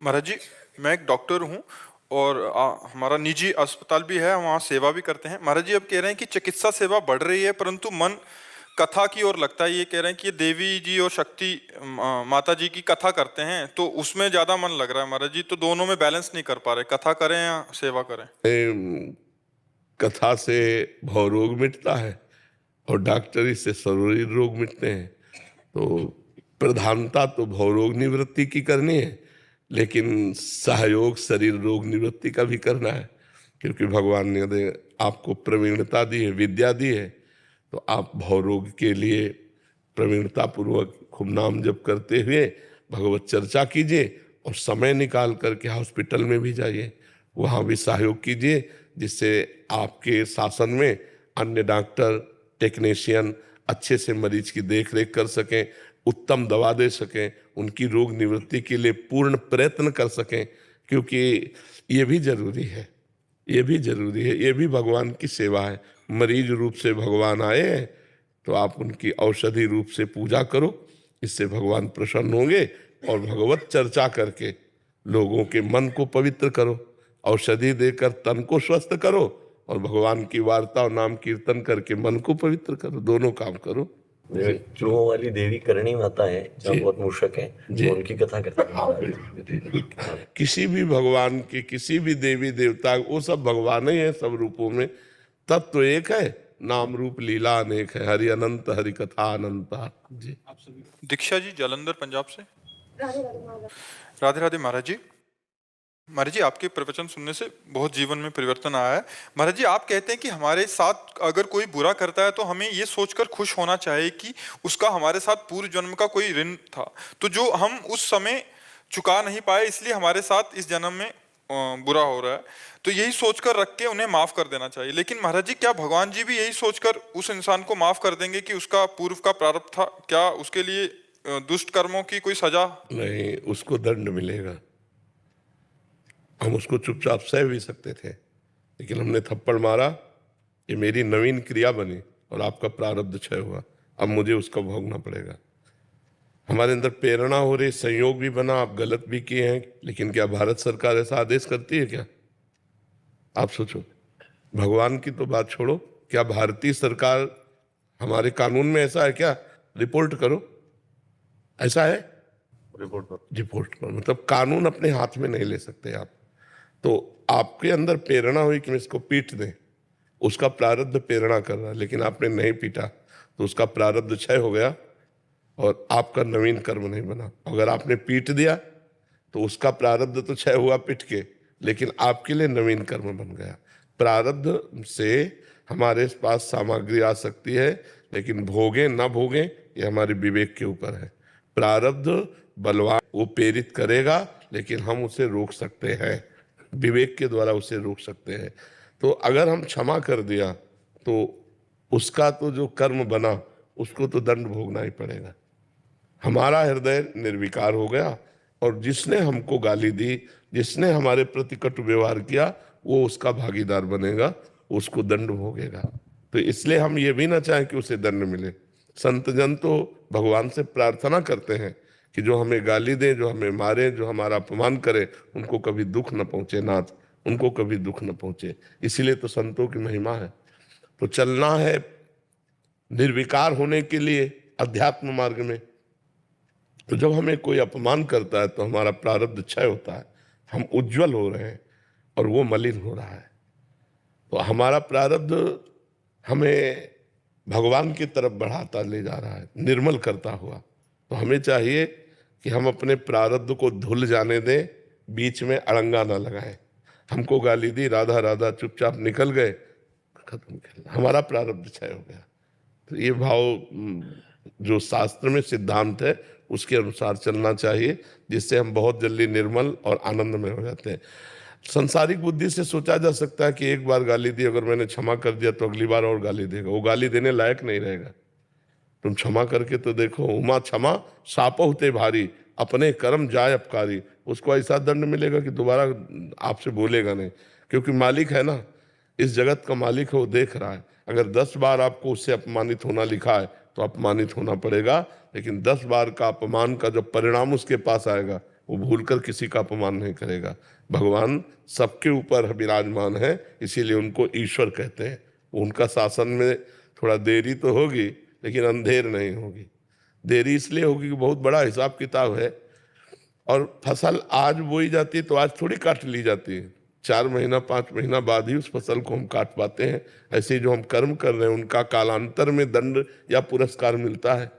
महाराज जी, मैं एक डॉक्टर हूँ और हमारा निजी अस्पताल भी है, हम वहाँ सेवा भी करते हैं। महाराज जी अब कह रहे हैं कि चिकित्सा सेवा बढ़ रही है परंतु मन कथा की ओर लगता है। ये कह रहे हैं कि ये देवी जी और शक्ति माता जी की कथा करते हैं तो उसमें ज्यादा मन लग रहा है। महाराज जी तो दोनों में बैलेंस नहीं कर पा रहे, कथा करें या सेवा करें। कथा से भवरोग मिटता है और डॉक्टरी से शरीर रोग मिटते हैं। तो प्रधानता तो भवरोग निवृत्ति की करनी है, लेकिन सहयोग शरीर रोग निवृत्ति का भी करना है, क्योंकि भगवान ने यदि आपको प्रवीणता दी है, विद्या दी है, तो आप भवरोग के लिए प्रवीणता पूर्वक खूब नाम जप करते हुए भगवत चर्चा कीजिए और समय निकाल करके हॉस्पिटल में भी जाइए, वहाँ भी सहयोग कीजिए, जिससे आपके शासन में अन्य डॉक्टर टेक्नीशियन अच्छे से मरीज की देख रेख कर सकें, उत्तम दवा दे सकें, उनकी रोग निवृत्ति के लिए पूर्ण प्रयत्न कर सकें, क्योंकि ये भी जरूरी है, ये भी जरूरी है, ये भी भगवान की सेवा है। मरीज रूप से भगवान आए हैं तो आप उनकी औषधि रूप से पूजा करो, इससे भगवान प्रसन्न होंगे। और भगवत चर्चा करके लोगों के मन को पवित्र करो, औषधि देकर तन को स्वस्थ करो और भगवान की वार्ता और नाम कीर्तन करके मन को पवित्र करो, दोनों काम करो। चूहों वाली देवी करणी माता है, जहाँ बहुत मूषक है, जी। तो उनकी कथा करते हैं। किसी भी भगवान की, किसी भी देवी देवता, वो सब भगवान ही है सब रूपों में। तत्व तो एक है, नाम रूप लीला अनेक है, हरि अनंत हरि कथा अनंत। जी। दीक्षा जी जालंधर पंजाब से। राधे राधे महाराज जी। महाराज जी आपके प्रवचन सुनने से बहुत जीवन में परिवर्तन आया है। महाराज जी आप कहते हैं कि हमारे साथ अगर कोई बुरा करता है तो हमें ये सोचकर खुश होना चाहिए कि उसका हमारे साथ पूर्व जन्म का कोई ऋण था, तो जो हम उस समय चुका नहीं पाए इसलिए हमारे साथ इस जन्म में बुरा हो रहा है, तो यही सोचकर रख के उन्हें माफ कर देना चाहिए। लेकिन महाराज जी क्या भगवान जी भी यही सोचकर उस इंसान को माफ कर देंगे कि उसका पूर्व का प्रारब्ध था? क्या उसके लिए दुष्ट कर्मों की कोई सजा नहीं, उसको दंड मिलेगा। हम उसको चुपचाप सह भी सकते थे, लेकिन हमने थप्पड़ मारा, ये मेरी नवीन क्रिया बनी और आपका प्रारब्ध क्षय हुआ, अब मुझे उसका भोगना पड़ेगा। हमारे अंदर प्रेरणा हो रही, संयोग भी बना, आप गलत भी किए हैं, लेकिन क्या भारत सरकार ऐसा आदेश करती है क्या? आप सोचो, भगवान की तो बात छोड़ो, क्या भारतीय सरकार, हमारे कानून में ऐसा है क्या? रिपोर्ट करो, ऐसा है? रिपोर्ट करो, मतलब कानून अपने हाथ में नहीं ले सकते आप। तो आपके अंदर प्रेरणा हुई कि मैं इसको पीट दें, उसका प्रारब्ध प्रेरणा कर रहा है, लेकिन आपने नहीं पीटा तो उसका प्रारब्ध क्षय हो गया और आपका नवीन कर्म नहीं बना। अगर आपने पीट दिया तो उसका प्रारब्ध तो क्षय हुआ पीट के, लेकिन आपके लिए नवीन कर्म बन गया। प्रारब्ध से हमारे पास सामग्री आ सकती है, लेकिन भोगे ना भोगे ये हमारे विवेक के ऊपर है। प्रारब्ध बलवान, वो प्रेरित करेगा, लेकिन हम उसे रोक सकते हैं, विवेक के द्वारा उसे रोक सकते हैं। तो अगर हम क्षमा कर दिया तो उसका तो जो कर्म बना उसको तो दंड भोगना ही पड़ेगा। हमारा हृदय निर्विकार हो गया और जिसने हमको गाली दी, जिसने हमारे प्रति कटु व्यवहार किया, वो उसका भागीदार बनेगा, उसको दंड भोगेगा। तो इसलिए हम ये भी ना चाहें कि उसे दंड मिले। संत जन तो भगवान से प्रार्थना करते हैं कि जो हमें गाली दे, जो हमें मारे, जो हमारा अपमान करे, उनको कभी दुख न पहुंचे नाथ, उनको कभी दुख न पहुंचे। इसीलिए तो संतों की महिमा है। तो चलना है निर्विकार होने के लिए अध्यात्म मार्ग में। तो जब हमें कोई अपमान करता है तो हमारा प्रारब्ध क्षय होता है, हम उज्जवल हो रहे हैं और वो मलिन हो रहा है। तो हमारा प्रारब्ध हमें भगवान की तरफ बढ़ाता ले जा रहा है, निर्मल करता हुआ। तो हमें चाहिए कि हम अपने प्रारब्ध को धुल जाने दें, बीच में अड़ंगा ना लगाएं। हमको गाली दी, राधा राधा, चुपचाप निकल गए, खत्म कर, हमारा प्रारब्ध क्षय हो गया। तो ये भाव जो शास्त्र में सिद्धांत है उसके अनुसार चलना चाहिए, जिससे हम बहुत जल्दी निर्मल और आनंद में हो जाते हैं। संसारिक बुद्धि से सोचा जा सकता है कि एक बार गाली दी, अगर मैंने क्षमा कर दिया तो अगली बार और गाली देगा, वो गाली देने लायक नहीं रहेगा। तुम क्षमा करके तो देखो, उमा क्षमा साप होते भारी, अपने कर्म जाय अपकारी। उसको ऐसा दंड मिलेगा कि दोबारा आपसे बोलेगा नहीं, क्योंकि मालिक है ना, इस जगत का मालिक है, वो देख रहा है। अगर 10 बार आपको उससे अपमानित होना लिखा है तो अपमानित होना पड़ेगा, लेकिन 10 बार का अपमान का जो परिणाम उसके पास आएगा वो भूलकर किसी का अपमान नहीं करेगा। भगवान सबके ऊपर विराजमान है, इसीलिए उनको ईश्वर कहते हैं। उनका शासन में थोड़ा देरी तो होगी, लेकिन अंधेर नहीं होगी। देरी इसलिए होगी कि बहुत बड़ा हिसाब किताब है, और फसल आज बोई जाती है तो आज थोड़ी काट ली जाती है, 4 महीना 5 महीना बाद ही उस फसल को हम काट पाते हैं। ऐसे जो हम कर्म कर रहे हैं उनका कालांतर में दंड या पुरस्कार मिलता है,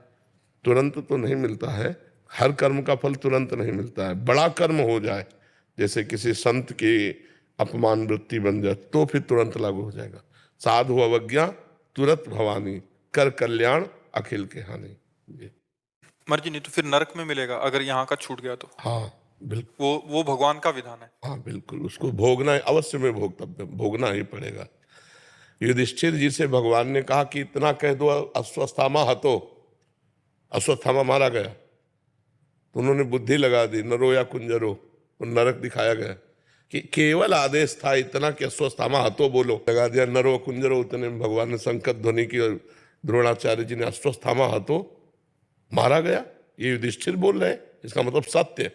तुरंत तो नहीं मिलता है। हर कर्म का फल तुरंत नहीं मिलता है। बड़ा कर्म हो जाए, जैसे किसी संत की अपमान वृत्ति बन जाए, तो फिर तुरंत लागू हो जाएगा। साधु अवज्ञा तुरंत भवानी, कर कल्याण अखिल के हानि। महाराज जी, नहीं तो फिर नरक में मिलेगा अगर यहाँ का छूट गया तो? हाँ बिल्कुल, वो भगवान का विधान है। हाँ बिल्कुल, उसको भोगना है, अवश्य में भोगना ही पड़ेगा। युधिष्ठिर जी से भगवान ने कहा कि इतना कह दो अश्वत्थामा हतो, अश्वत्थामा मारा गया, तो उन्होंने बुद्धि लगा दी, नरो या कुंजरो, तो नरक दिखाया गया। कि केवल आदेश था इतना कि अश्वत्थामा हतो बोलो, लगा दिया नरो कुंजरो, उतने में भगवान ने संकट ध्वनि की और द्रोणाचार्य जी ने अश्वत्थामा हतो, मारा गया। ये युधिष्ठिर बोल रहे हैं, इसका मतलब सत्य।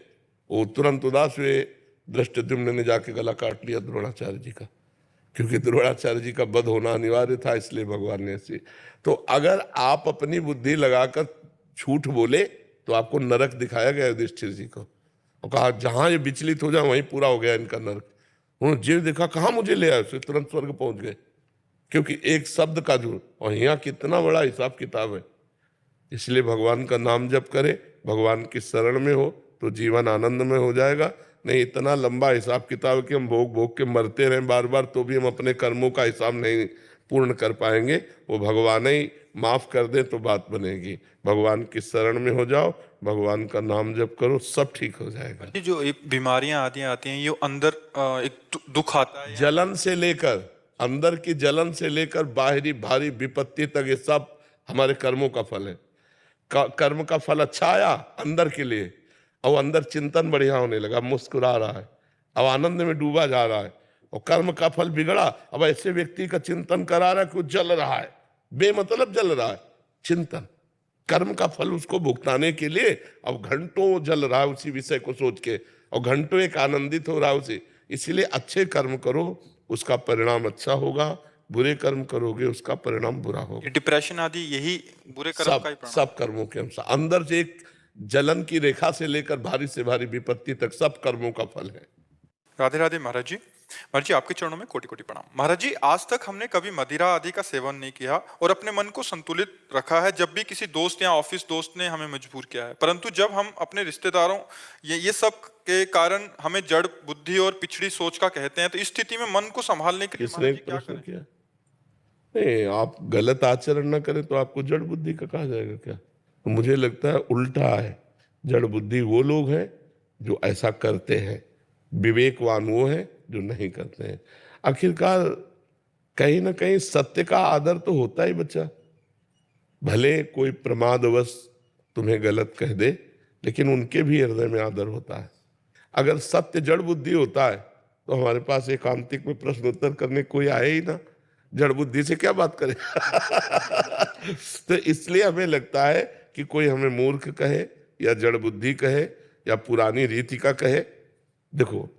वो तुरंत उदास हुए, धृष्टद्युम्न ने जाके गला काट लिया द्रोणाचार्य जी का, क्योंकि द्रोणाचार्य जी का वध होना अनिवार्य था, इसलिए भगवान ने ऐसे। तो अगर आप अपनी बुद्धि लगाकर झूठ बोले तो आपको नरक दिखाया गया युधिष्ठिर जी को, और कहा जहां ये विचलित हो जाए वहीं पूरा हो गया इनका नरक। उन्होंने जीव देखा, कहाँ मुझे ले आए, तुरंत स्वर्ग पहुंच गए, क्योंकि एक शब्द का झूठ। और यहाँ कितना बड़ा हिसाब किताब है। इसलिए भगवान का नाम जप करे, भगवान की शरण में हो तो जीवन आनंद में हो जाएगा। नहीं इतना लंबा हिसाब किताब कि हम भोग भोग के मरते रहें बार बार, तो भी हम अपने कर्मों का हिसाब नहीं पूर्ण कर पाएंगे। वो भगवान ही माफ कर दे तो बात बनेगी। भगवान की शरण में हो जाओ, भगवान का नाम जप करो, सब ठीक हो जाएगा। ये जो एक बीमारियां आती हैं, ये अंदर एक दुख आता है, जलन से लेकर, अंदर की जलन से लेकर बाहरी भारी विपत्ति तक, ये सब हमारे कर्मों का फल है। कर्म का फल अच्छा आया अंदर के लिए, और अंदर चिंतन बढ़िया होने लगा, मुस्कुरा रहा है, अब आनंद में डूबा जा रहा है। और कर्म का फल बिगड़ा, अब ऐसे व्यक्ति का चिंतन करा रहा है कि वो जल रहा है, बेमतलब जल रहा है। चिंतन कर्म का फल उसको भुगताने के लिए अब घंटों जल रहा है उसी विषय को सोच के, और घंटों एक आनंदित हो रहा है उसे। इसलिए अच्छे कर्म करो, उसका परिणाम अच्छा होगा, बुरे कर्म करोगे उसका परिणाम बुरा होगा। डिप्रेशन आदि यही बुरे कर्म का ही परिणाम। सब कर्मों के अनुसार, अंदर से एक जलन की रेखा से लेकर भारी से भारी विपत्ति तक सब कर्मों का फल है। राधे राधे महाराज जी। महाराज जी, आपके चरणों में कोटि कोटि प्रणाम। महाराज जी, आज तक हमने कभी मदिरा आदि का सेवन नहीं किया और अपने मन को संतुलित रखा है, जब भी किसी दोस्त या ऑफिस दोस्त ने हमें मजबूर किया है। परंतु जब हम अपने रिश्तेदारों ये सब के कारण हमें जड़ बुद्धि और पिछड़ी सोच का कहते हैं, तो इस स्थिति में मन को संभालने के लिए किसने महाराज जी क्या प्रश्न करें? किया? नहीं, आप गलत आचरण न करें तो आपको जड़ बुद्धि का कहा जाएगा क्या? तो मुझे लगता है उल्टा है। जड़ बुद्धि वो लोग हैं जो ऐसा करते हैं, विवेकवान वो हैं जो नहीं करते हैं। आखिरकार कहीं ना कहीं सत्य का आदर तो होता ही बच्चा। भले कोई प्रमादवश तुम्हें गलत कह दे, लेकिन उनके भी हृदय में आदर होता है। अगर सत्य जड़ बुद्धि होता है तो हमारे पास एकांतिक में प्रश्न उत्तर करने कोई आए ही ना, जड़ बुद्धि से क्या बात करें। तो इसलिए हमें लगता है कि कोई हमें मूर्ख कहे या जड़ बुद्धि कहे या पुरानी रीति का कहे। देखो,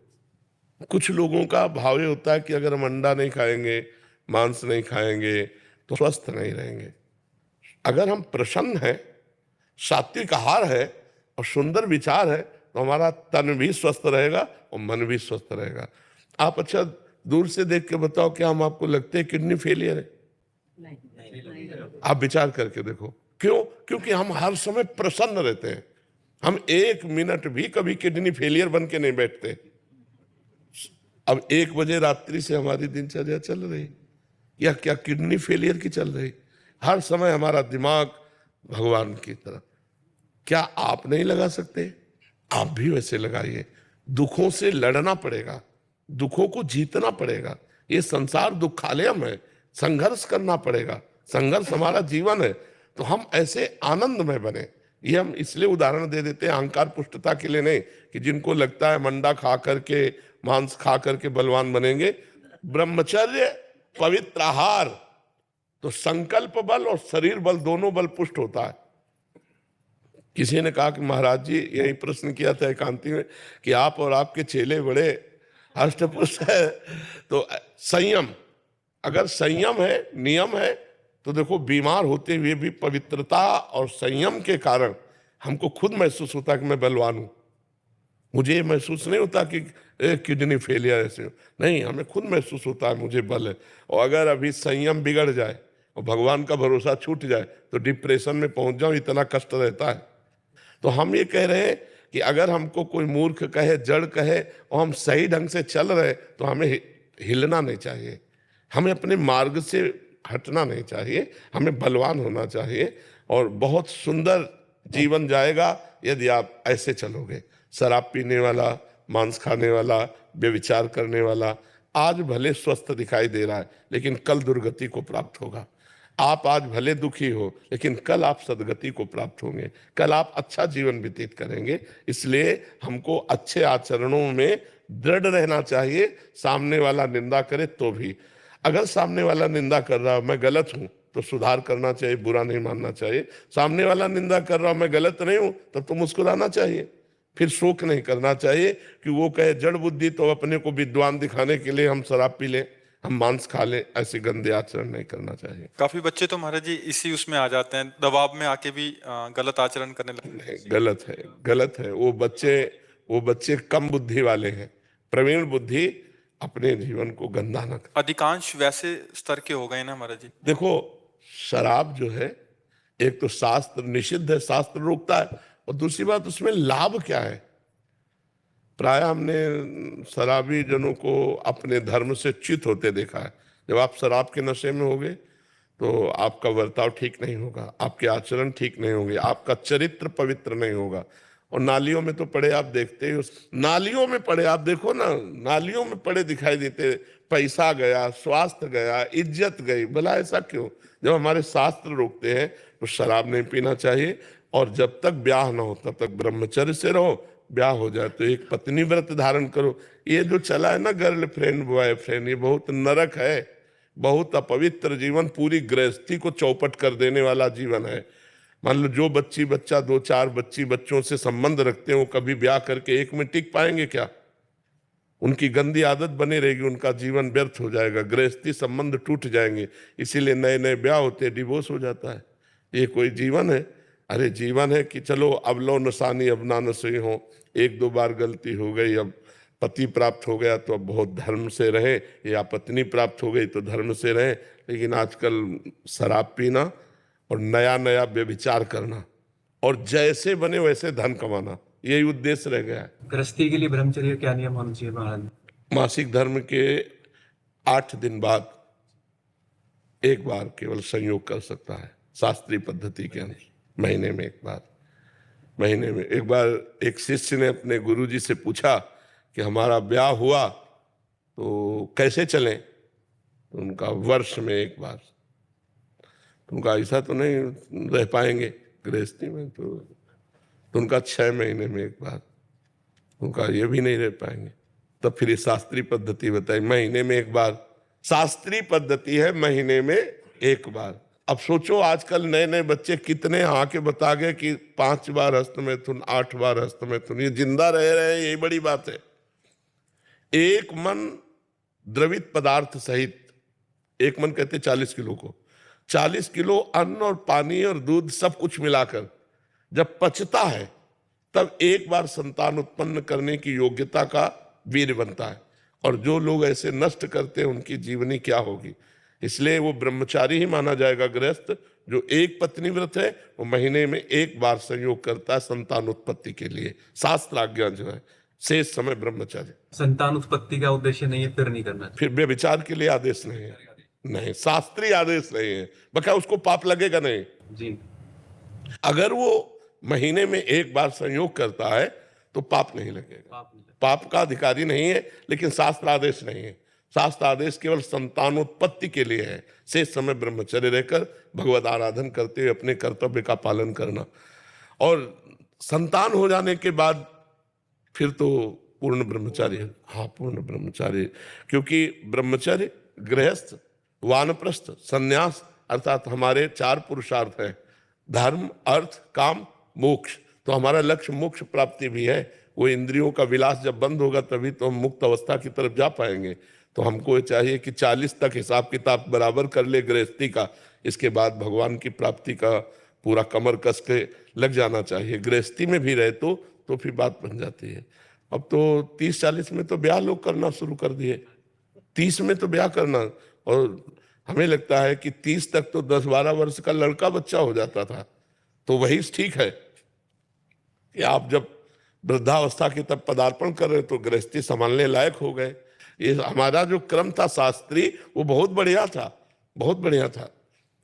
कुछ लोगों का भाव ये होता है कि अगर हम अंडा नहीं खाएंगे, मांस नहीं खाएंगे तो स्वस्थ नहीं रहेंगे। अगर हम प्रसन्न हैं, सात्विक आहार है और सुंदर विचार है, तो हमारा तन भी स्वस्थ रहेगा और मन भी स्वस्थ रहेगा। आप अच्छा दूर से देख के बताओ, क्या हम आपको लगते हैं किडनी फेलियर है? नहीं। आप विचार करके देखो, क्यों? क्योंकि हम हर समय प्रसन्न रहते हैं। हम 1 मिनट भी कभी किडनी फेलियर बन के नहीं बैठते। अब 1 बजे रात्रि से हमारी दिनचर्या चल रही, या क्या किडनी फेलियर की चल रही? हर समय हमारा दिमाग भगवान की तरफ। क्या आप नहीं लगा सकते? आप भी वैसे लगाइए। दुखों से लड़ना पड़ेगा, दुखों को जीतना पड़ेगा। ये संसार दुखालयम है, संघर्ष करना पड़ेगा। संघर्ष हमारा जीवन है, तो हम ऐसे आनंद में बने। ये हम इसलिए उदाहरण दे देते हैं अहंकार पुष्टता के लिए नहीं, कि जिनको लगता है मंडा खा करके, मांस खा करके बलवान बनेंगे। ब्रह्मचर्य, पवित्र आहार, तो संकल्प बल और शरीर बल दोनों बल पुष्ट होता है। किसी ने कहा कि महाराज जी, यही प्रश्न किया था एकांती में, कि आप और आपके चेले बड़े हष्टपुष्ट है, तो संयम, अगर संयम है, नियम है, तो देखो बीमार होते हुए भी पवित्रता और संयम के कारण हमको खुद महसूस होता कि मैं बलवान हूं। मुझे ये महसूस नहीं होता कि किडनी फेलियर ऐसे, नहीं, हमें खुद महसूस होता है मुझे बल है। और अगर अभी संयम बिगड़ जाए और भगवान का भरोसा छूट जाए तो डिप्रेशन में पहुंच जाऊं, इतना कष्ट रहता है। तो हम ये कह रहे हैं कि अगर हमको कोई मूर्ख कहे, जड़ कहे, और हम सही ढंग से चल रहे, तो हमें हिलना नहीं चाहिए, हमें अपने मार्ग से हटना नहीं चाहिए, हमें बलवान होना चाहिए। और बहुत सुंदर जीवन जाएगा यदि आप ऐसे चलोगे। शराब पीने वाला, मांस खाने वाला, व्यभिचार करने वाला आज भले स्वस्थ दिखाई दे रहा है, लेकिन कल दुर्गति को प्राप्त होगा। आप आज भले दुखी हो, लेकिन कल आप सदगति को प्राप्त होंगे, कल आप अच्छा जीवन व्यतीत करेंगे। इसलिए हमको अच्छे आचरणों में दृढ़ रहना चाहिए। सामने वाला निंदा करे तो भी, अगर सामने वाला निंदा कर रहा है मैं गलत हूं, तो सुधार करना चाहिए, बुरा नहीं मानना चाहिए। सामने वाला निंदा कर रहा मैं गलत नहीं हूं, तब तो मुस्कुराना चाहिए, फिर शोक नहीं करना चाहिए कि वो कहे जड़ बुद्धि, तो अपने को विद्वान दिखाने के लिए हम शराब पी लें, हम मांस खा लें, ऐसे गंदे आचरण नहीं करना चाहिए। काफी बच्चे तो महाराज जी इसी उसमें आ जाते हैं, दबाव में आके भी गलत आचरण करने लगते हैं। गलत है, गलत है। वो बच्चे कम बुद्धि वाले हैं। प्रवीण बुद्धि अपने जीवन को गंदा न कर। अधिकांश वैसे स्तर के हो गए ना महाराज जी। देखो, शराब जो है, एक तो शास्त्र निषिद्ध है, शास्त्र रोकता है, और दूसरी बात उसमें लाभ क्या है। प्राय हमने शराबी जनों को अपने धर्म से च्युत होते देखा है। जब आप शराब के नशे में होगे तो आपका बर्ताव ठीक नहीं होगा, आपके आचरण ठीक नहीं होंगे, आपका चरित्र पवित्र नहीं होगा। और नालियों में तो पड़े आप देखते ही, उस नालियों में पड़े आप देखो ना, नालियों में पड़े दिखाई देते, पैसा गया, स्वास्थ्य गया, इज्जत गई। भला ऐसा क्यों? जब हमारे शास्त्र रोकते हैं तो शराब नहीं पीना चाहिए, और जब तक ब्याह ना हो तब तक ब्रह्मचर्य से रहो। ब्याह हो जाए तो एक पत्नी व्रत धारण करो। ये जो चला है ना गर्लफ्रेंड बॉयफ्रेंड, ये बहुत नरक है, बहुत अपवित्र जीवन, पूरी गृहस्थी को चौपट कर देने वाला जीवन है। मान लो जो बच्ची बच्चा 2-4 बच्ची बच्चों से संबंध रखते हैं, वो कभी ब्याह करके एक में टिक पाएंगे क्या? उनकी गंदी आदत बनी रहेगी, उनका जीवन व्यर्थ हो जाएगा, गृहस्थी संबंध टूट जाएंगे। इसीलिए नए नए ब्याह होते हैं, डिवोर्स हो जाता है। ये कोई जीवन है? अरे जीवन है कि चलो अब लो नसानी अब ना नसी हो, 1-2 बार गलती हो गई, अब पति प्राप्त हो गया तो अब बहुत धर्म से रहे, या पत्नी प्राप्त हो गई तो धर्म से रहे। लेकिन आजकल शराब पीना और नया नया व्यभिचार करना, और जैसे बने वैसे धन कमाना, यही उद्देश्य रह गया है। गृहस्थी के लिए ब्रह्मचर्य क्या नियम होना चाहिए महाराज? मासिक धर्म के 8 दिन बाद एक बार केवल संयोग कर सकता है, शास्त्रीय पद्धति के अनुसार। महीने में एक बार, महीने में एक बार एक शिष्य ने अपने गुरुजी से पूछा कि हमारा ब्याह हुआ तो कैसे चलें? तो उनका वर्ष में एक बार। तो उनका ऐसा तो नहीं रह पाएंगे गृहस्थी में, तो उनका 6 महीने में एक बार। उनका ये भी नहीं रह पाएंगे। तब फिर ये शास्त्रीय पद्धति बताई, महीने में एक बार। शास्त्रीय पद्धति है महीने में एक बार। अब सोचो आजकल नए नए बच्चे कितने आके बता गए कि 5 बार हस्तमैथुन, 8 बार हस्तमैथुन, ये जिंदा रह रहे हैं, यही बड़ी बात है। एक मन द्रवित पदार्थ सहित, एक मन कहते 40 किलो को, 40 किलो अन्न और पानी और दूध सब कुछ मिलाकर जब पचता है, तब एक बार संतान उत्पन्न करने की योग्यता का वीर बनता है। और जो लोग ऐसे नष्ट करते हैं उनकी जीवनी क्या होगी? इसलिए वो ब्रह्मचारी ही माना जाएगा गृहस्थ। जो एक पत्नी व्रत है वो महीने में एक बार संयोग करता है संतान उत्पत्ति के लिए, शास्त्र आज्ञा जो है। शेष समय ब्रह्मचार्य। संतान उत्पत्ति का उद्देश्य नहीं है, फिर नहीं करना चाहिए। फिर व्यभिचार के लिए आदेश नहीं है, नहीं, शास्त्रीय आदेश नहीं है। बका उसको पाप लगेगा नहीं जी। अगर वो महीने में एक बार संयोग करता है तो पाप नहीं लगेगा, पाप का अधिकारी नहीं है। लेकिन शास्त्र आदेश नहीं है, शास्त्र आदेश केवल संतानोत्पत्ति के लिए है। शेष समय ब्रह्मचर्य रहकर भगवत आराधन करते हुए अपने कर्तव्य का पालन करना। और संतान हो जाने के बाद फिर तो पूर्ण ब्रह्मचार्य। हाँ, पूर्ण ब्रह्मचार्य, क्योंकि ब्रह्मचर्य, गृहस्थ, वानप्रस्थ, संन्यास, अर्थात हमारे 4 पुरुषार्थ हैं, धर्म, अर्थ, काम मोक्ष, तो हमारा लक्ष्य मोक्ष प्राप्ति भी है। वो इंद्रियों का विलास जब बंद होगा तभी तो हम मुक्त अवस्था की तरफ जा पाएंगे। तो हमको चाहिए कि 40 तक हिसाब किताब बराबर कर ले गृहस्थी का, इसके बाद भगवान की प्राप्ति का पूरा कमर कस के लग जाना चाहिए। गृहस्थी में भी रहे तो फिर बात बन जाती है। अब तो 30-40 में तो ब्याह लोग करना शुरू कर दिए, 30 में तो ब्याह करना, और हमें लगता है कि 30 तक तो 10-12 वर्ष का लड़का बच्चा हो जाता था। तो वही ठीक है कि आप जब वृद्धावस्था की तब पदार्पण कर रहे तो गृहस्थी संभालने लायक हो गए। ये हमारा जो क्रम था शास्त्रीय, वो बहुत बढ़िया था, बहुत बढ़िया था।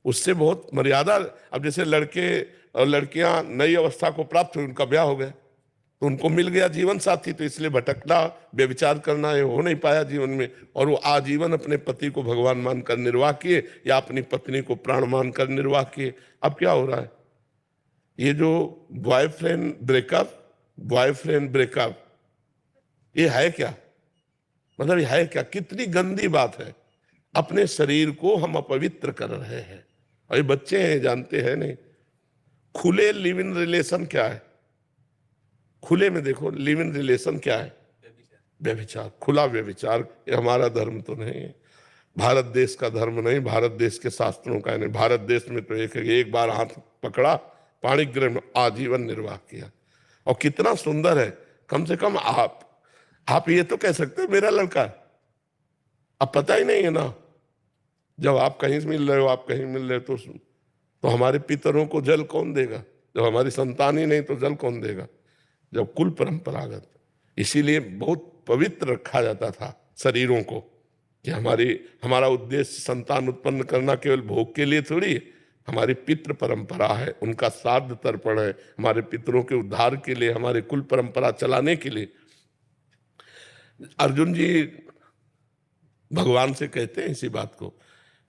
उससे बहुत मर्यादा, अब जैसे लड़के और लड़कियां नई अवस्था को प्राप्त हुई, उनका ब्याह हो गया तो उनको मिल गया जीवन साथी, तो इसलिए भटकना, व्यभिचार करना ये हो नहीं पाया जीवन में, और वो आजीवन अपने पति को भगवान मानकर निर्वाह किए या अपनी पत्नी को प्राण मानकर निर्वाह किए। अब क्या हो रहा है, ये जो बॉयफ्रेंड ब्रेकअप ये है क्या, मतलब ये है क्या, कितनी गंदी बात है। अपने शरीर को हम अपवित्र कर रहे हैं, और ये बच्चे हैं जानते हैं नहीं। खुले लिव इन रिलेशन क्या है, खुले में देखो लिव इन रिलेशन क्या है, व्यभिचार, खुला व्यभिचार। ये हमारा धर्म तो नहीं है, भारत देश का धर्म नहीं, भारत देश के शास्त्रों का नहीं। भारत देश में तो एक बार हाथ पकड़ा, पाणी गृह में आजीवन निर्वाह किया। और कितना सुंदर है, कम से कम आप ये तो कह सकते हो मेरा लड़का है। अब पता ही नहीं है ना, जब आप कहीं से मिल रहे हो, आप कहीं मिल रहे हो, तो हमारे पितरों को जल कौन देगा, जब हमारी संतान ही नहीं तो जल कौन देगा, जब कुल परंपरागत। इसीलिए बहुत पवित्र रखा जाता था शरीरों को, कि हमारा उद्देश्य संतान उत्पन्न करना केवल भोग के लिए थोड़ी, हमारी पितृ परंपरा है, उनका श्राद्ध तर्पण है, हमारे पितरों के उद्धार के लिए, हमारे कुल परंपरा चलाने के लिए। अर्जुन जी भगवान से कहते हैं इसी बात को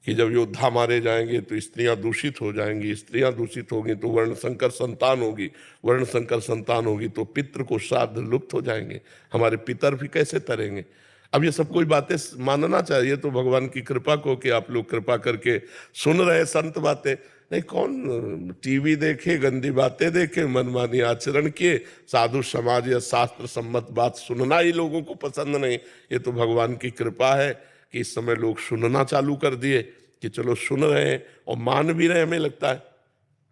कि जब योद्धा मारे जाएंगे तो स्त्रियां दूषित हो जाएंगी, स्त्रियां दूषित होगी तो वर्ण संकर संतान होगी, वर्ण संकर संतान होगी तो पितृ को श्राद्ध लुप्त हो जाएंगे, हमारे पितर भी कैसे तरेंगे। अब ये सब कोई बातें मानना चाहिए तो भगवान की कृपा को, कि आप लोग कृपा करके सुन रहे संत बातें। नहीं, कौन टीवी देखे, गंदी बातें देखे, मनमानी आचरण किए, साधु समाज या शास्त्र सम्मत बात सुनना ही लोगों को पसंद नहीं। ये तो भगवान की कृपा है कि इस समय लोग सुनना चालू कर दिए, कि चलो सुन रहे हैं और मान भी रहे, हमें लगता है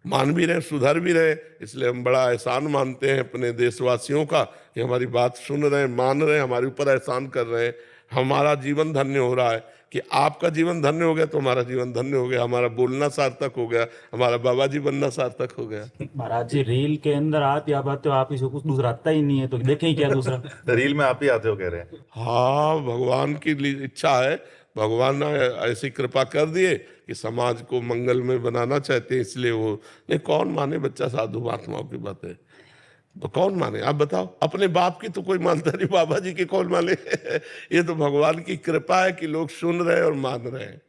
मान भी रहे, सुधर भी रहे। इसलिए हम बड़ा एहसान मानते हैं अपने देशवासियों का कि हमारी बात सुन रहे हैं, मान रहे हैं, हमारे ऊपर एहसान कर रहे हैं। हमारा जीवन धन्य हो रहा है कि आपका जीवन धन्य हो गया तो हमारा जीवन धन्य हो गया, हमारा बोलना सार्थक हो गया, हमारा बाबा जी बनना सार्थक हो गया। महाराज जी रील के अंदर आप या आते हो, आप इसको कुछ दूसरा आता ही नहीं है, तो देखें क्या दूसरा। रील में आप ही आते हो कह रहे हैं। हाँ, भगवान की इच्छा है, भगवान ने ऐसी कृपा कर दिए कि समाज को मंगल में बनाना चाहते हैं, इसलिए वो नहीं। कौन माने बच्चा साधु महात्माओं की बातें, तो कौन माने आप बताओ। अपने बाप की तो कोई मानता नहीं, बाबा जी की कौन माने। ये तो भगवान की कृपा है कि लोग सुन रहे हैं और मान रहे हैं।